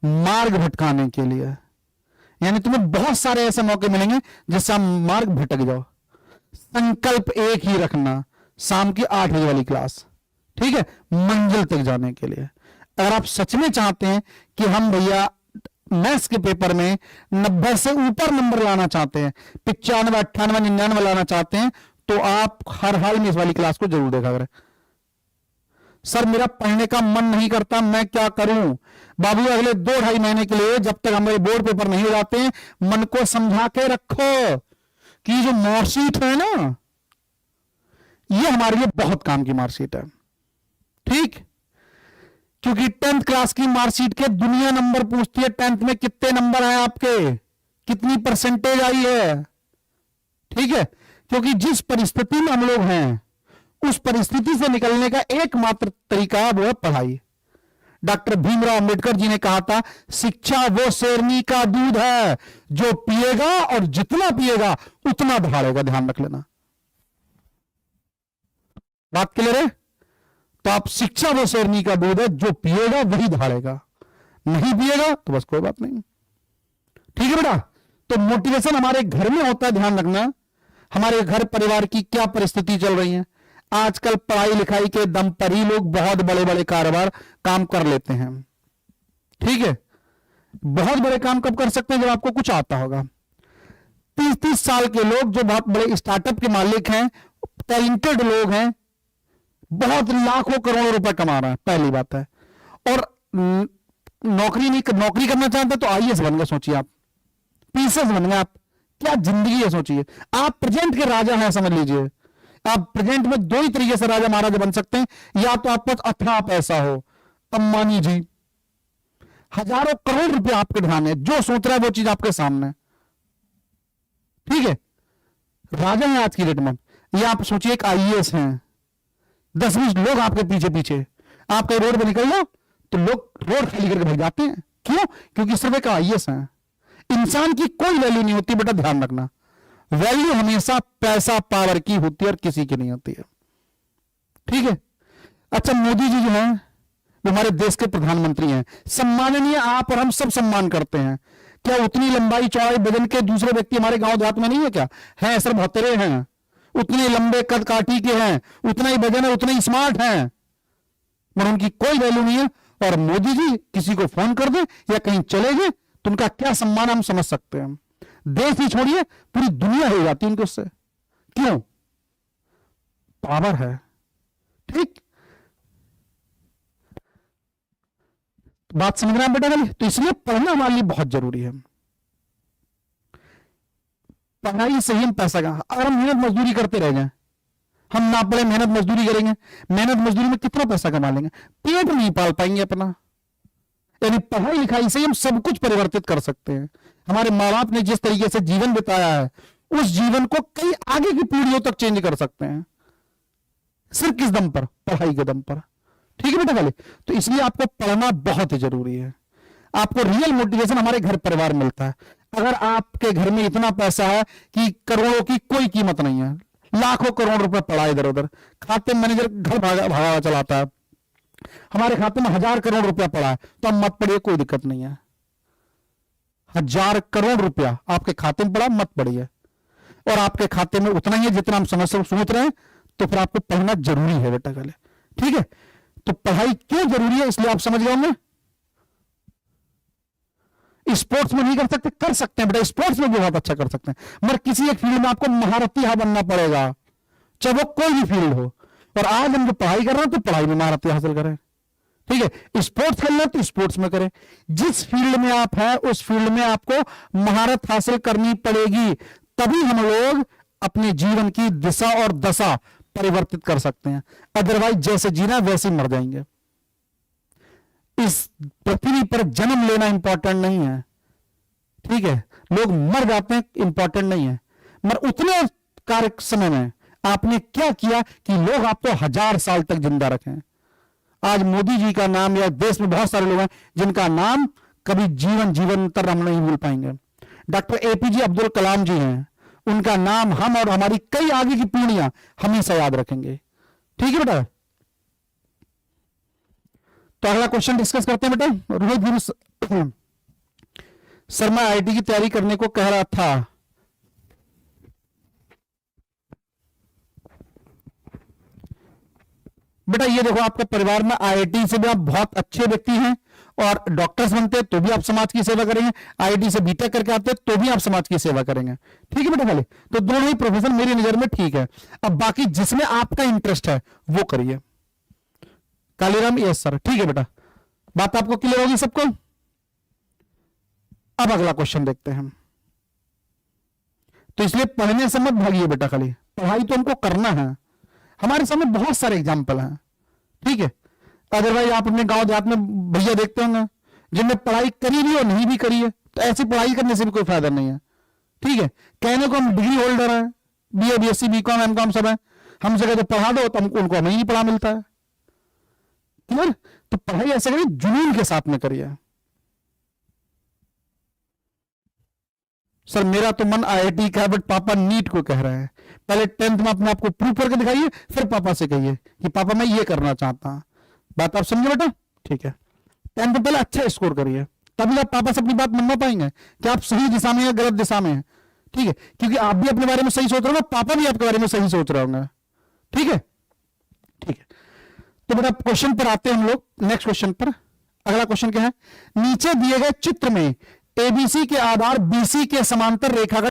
मार्ग भटकाने के लिए। यानी तुम्हें बहुत सारे ऐसे मौके मिलेंगे जिससे आप मार्ग भटक जाओ। संकल्प एक ही रखना, शाम की 8 बजे वाली क्लास, ठीक है, मंजिल तक जाने के लिए। अगर आप सच में चाहते हैं कि हम भैया मैथ्स के पेपर में 90 से ऊपर नंबर लाना चाहते हैं, 95, 98, 99 लाना चाहते हैं, तो आप हर हाल में इस वाली क्लास को जरूर देखा करें। सर मेरा पढ़ने का मन नहीं करता, मैं क्या करूं? बाबू अगले 2-2.5 महीने के लिए, जब तक हमारे बोर्ड पेपर नहीं हो जाते हैं, मन को समझा के रखो कि जो मार्कशीट है ना, ये हमारे लिए बहुत काम की मार्कशीट है, ठीक? क्योंकि 10th क्लास की मार्कशीट के दुनिया नंबर पूछती है। 10th में कितने नंबर हैं आपके, कितनी परसेंटेज आई है, ठीक है? क्योंकि जिस परिस्थिति में हम लोग हैं, उस परिस्थिति से निकलने का एकमात्र तरीका वो है पढ़ाई। डॉक्टर भीमराव अंबेडकर जी ने कहा था, शिक्षा वो शेरनी का दूध है जो पिएगा और जितना पिएगा उतना दहाड़ेगा। ध्यान रख लेना, बात क्लियर है? तो आप, शिक्षा वो शेरनी का दूध है, जो पिएगा वही दहाड़ेगा, नहीं पिएगा तो बस कोई बात नहीं, ठीक है बेटा? तो मोटिवेशन हमारे घर में होता है। ध्यान रखना, हमारे घर परिवार की क्या परिस्थिति चल रही है। आजकल पढ़ाई लिखाई के दम पर ही लोग बहुत बड़े बड़े कारोबार काम कर लेते हैं, ठीक है? बहुत बड़े काम कब कर सकते हैं? जब आपको कुछ आता होगा। 30-30 साल के लोग जो बहुत बड़े स्टार्टअप के मालिक हैं, टैलेंटेड लोग हैं, बहुत लाखों करोड़ों रुपए कमा रहे हैं, पहली बात है। और नौकरी करना चाहते तो आईएएस बन गए, सोचिए आप, पीसीएस बन गए आप, क्या जिंदगी है सोचिए। आप प्रेजेंट के राजा हैं, समझ लीजिए। आप प्रेजेंट में 2 ही तरीके से राजा महाराजा बन सकते हैं, या तो आपके पास अथाह पैसा हो, अंबानी जी, हजारों करोड़ रुपए आपके ध्यान है, जो सोच रहा है वो चीज आपके सामने, ठीक है, राजा है आज की डेट में। या आप सोचिए एक आईएएस हैं, 10-20 लोग आपके पीछे पीछे, आप कहीं रोड पर निकल जाओ तो लोग रोड खाली करके भाग जाते हैं। क्यों? क्योंकि सिर्फ एक आईएएस है। इंसान की कोई वैल्यू नहीं होती बेटा, ध्यान रखना। वैल्यू हमेशा पैसा पावर की होती है और किसी की नहीं होती है, ठीक है? अच्छा, मोदी जी जो हैं वो हमारे देश के प्रधानमंत्री हैं, सम्माननीय, आप और हम सब सम्मान करते हैं। क्या उतनी लंबाई चौड़ाई वजन के दूसरे व्यक्ति हमारे गांव देहात में नहीं है क्या? है सर, बहुतेरे हैं, उतने लंबे कद काठी के हैं, उतना ही वजन है, उतने ही स्मार्ट हैं, मगर उनकी कोई वैल्यू नहीं है। और मोदी जी किसी को फोन कर दे या कहीं चले गए तो उनका क्या सम्मान हम समझ सकते हैं। देश ही छोड़िए, पूरी दुनिया हो जाती है उनके उससे। क्यों? पावर है, ठीक? बात समझ रहे हैं बेटा गली? तो इसलिए पढ़ना हमारे लिए बहुत जरूरी है। पढ़ाई से ही हम पैसा कहाँ, अगर हम मेहनत मजदूरी करते रह जाए, हम ना पढ़े मेहनत मजदूरी करेंगे, मेहनत मजदूरी में कितना पैसा कमा लेंगे, पेट नहीं पाल पाएंगे अपना। यानी पढ़ाई लिखाई से हम सब कुछ परिवर्तित कर सकते हैं। हमारे माँ बाप ने जिस तरीके से जीवन बिताया है, उस जीवन को कई आगे की पीढ़ियों तक चेंज कर सकते हैं, सिर्फ किस दम पर? पढ़ाई के दम पर, ठीक है बेटा वाले? तो इसलिए आपको पढ़ना बहुत ही जरूरी है। आपको रियल मोटिवेशन हमारे घर परिवार मिलता है। अगर आपके घर में इतना पैसा है कि करोड़ों की कोई कीमत नहीं है, लाखों करोड़ रुपए पड़ा इधर उधर, खाते में मैनेजर घर भागा चलाता है, हमारे खाते में 1000 करोड़ रुपया पड़ा है, तो हम मत पड़िए, कोई दिक्कत नहीं है। 1000 करोड़ रुपया आपके खाते में पड़ा, मत पड़िए। और आपके खाते में उतना ही है जितना हम सोच रहे हैं, तो फिर आपको पढ़ना जरूरी है बेटा गले, ठीक है? तो पढ़ाई क्यों जरूरी है, इसलिए आप समझ गए होंगे। स्पोर्ट्स में नहीं कर सकते, कर सकते हैं बेटा, स्पोर्ट्स में भी बहुत अच्छा कर सकते हैं, मगर किसी एक फील्ड में आपको महारथी बनना पड़ेगा, चाहे वो कोई भी फील्ड हो। और आज हम जो पढ़ाई कर रहे हैं तो पढ़ाई में महारथी हासिल करें, ठीक है? स्पोर्ट्स खेलना तो स्पोर्ट्स में करें। जिस फील्ड में आप हैं उस फील्ड में आपको महारत हासिल करनी पड़ेगी, तभी हम लोग अपने जीवन की दिशा और दशा परिवर्तित कर सकते हैं। अदरवाइज जैसे जीना वैसे मर जाएंगे। इस पृथ्वी पर जन्म लेना इंपॉर्टेंट नहीं है, ठीक है? लोग मर जाते हैं, इंपॉर्टेंट नहीं है, मगर उतने कार्य समय में आपने क्या किया कि लोग आपको 1000 साल तक जिंदा रखें। आज मोदी जी का नाम, या देश में बहुत सारे लोग हैं जिनका नाम कभी जीवन तक हम नहीं भूल पाएंगे। डॉक्टर एपीजे अब्दुल कलाम जी हैं, उनका नाम हम और हमारी कई आगे की पीढ़ियां हमेशा याद रखेंगे, ठीक है बेटा? तो अगला क्वेश्चन डिस्कस करते हैं बेटा। रोहित सर मैं आईआईटी की तैयारी करने को कह रहा था, बेटा ये देखो आपके परिवार में आईआईटी से भी आप बहुत अच्छे व्यक्ति हैं, और डॉक्टर्स बनते हैं तो भी आप समाज की सेवा करेंगे, आईआईटी से बीटेक करके आते हैं तो भी आप समाज की सेवा करेंगे। ठीक है बेटा, खाली तो दोनों ही प्रोफेशन मेरी नजर में ठीक है। अब बाकी जिसमें आपका इंटरेस्ट है वो करिए। कालीराम यस सर, ठीक है बेटा, बात आपको क्लियर होगी सबको। अब अगला क्वेश्चन देखते हैं। तो इसलिए पढ़ने से मत भागिए बेटा, खाली पढ़ाई तो हमको करना है। हमारे सामने बहुत सारे एग्जाम्पल हैं, ठीक है। अदरवाइज आप अपने गांव देहात में भैया देखते होंगे जिनने पढ़ाई करी भी और नहीं भी करी है, तो ऐसी पढ़ाई करने से भी कोई फायदा नहीं है। ठीक है, कहने को हम डिग्री होल्डर हैं, बीए बीएससी बीकॉम एमकॉम सब है, हमसे कहते पढ़ा दो तो हमको उनको हमें ही पढ़ा मिलता है। क्लियर? तो पढ़ाई ऐसे करिए, जुनून के साथ में करिए। सर मेरा तो मन आईआईटी का है, बट पापा नीट को कह रहे हैं। पहले 10th में अपने आप को प्रूव करके दिखाइए, फिर पापा से कहिए कि पापा मैं ये करना चाहता हूं। बात आप समझे बेटा? ठीक है, 10th में पहले अच्छा स्कोर करिए, तभी आप पापा से अपनी बात मनवा पाएंगे कि आप सही दिशा में या गलत दिशा में हैं। ठीक है, क्योंकि आप भी अपने बारे में सही सोच रहे होंगे, पापा भी आपके बारे में सही सोच रहे होंगे। ठीक है, ठीक है। तो बेटा क्वेश्चन पर आते हैं हम लोग, नेक्स्ट क्वेश्चन पर। अगला क्वेश्चन क्या है? नीचे दिए गए चित्र में एबीसी के आधार बीसी के समांतर रेखा का